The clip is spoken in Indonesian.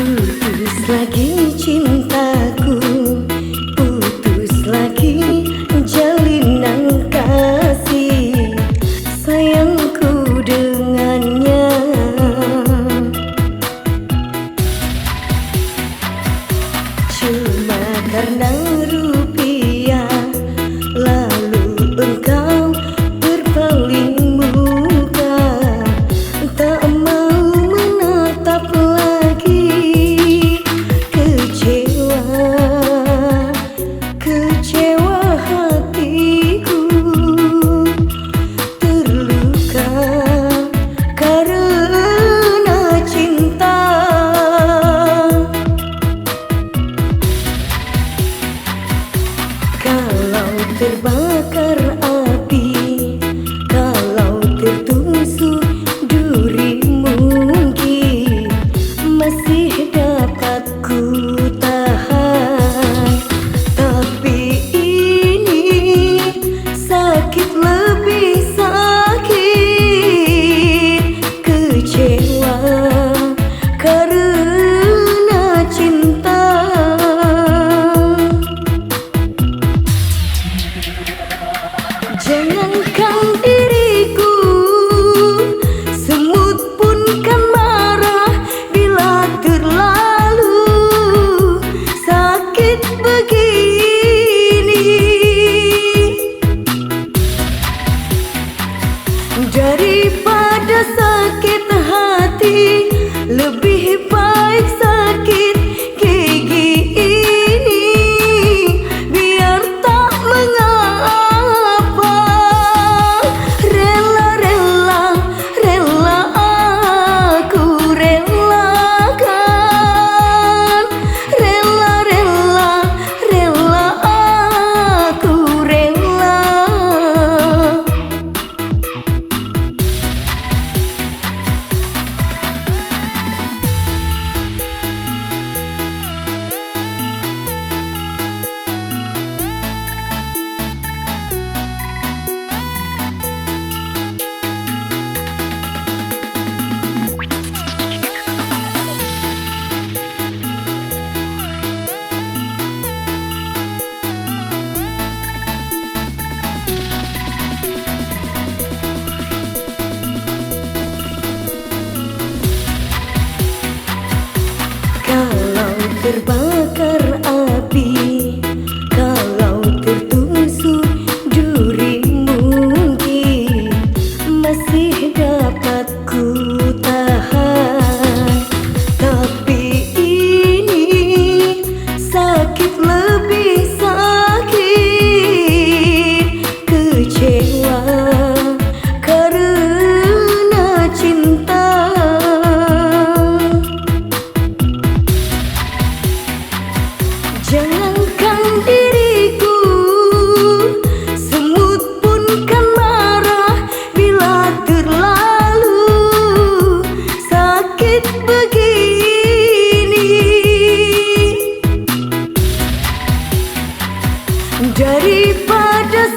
Putus lagi cintaku, putus lagi jalinan kasih sayangku dengannya. Cuma karena rupiah lalu engkau berpaling muka, tak mau menatap lagi. Kecewa hatiku, terluka karena cinta. Kalau terbakar api, kalau tertusuk duri, mungkin masih dapat ku tahan. Tapi ini sakit, lebih sakit, kecewa karena cinta. Jangankan diriku, semut pun kan marah bila terlalu sakit begini. Daripada sakit hati, lebih baik sakit gigi ini. Biar tak mengapa, rela aku relakan. Rela aku rela. Kalau terbakar api, kalau tertusuk duri, mungkin masih dapat ku tahan. Tapi ini sakit, lebih sakit, kecewa karena cinta. Jangankan diriku, semut pun kan marah bila terlalu sakit begini. Daripada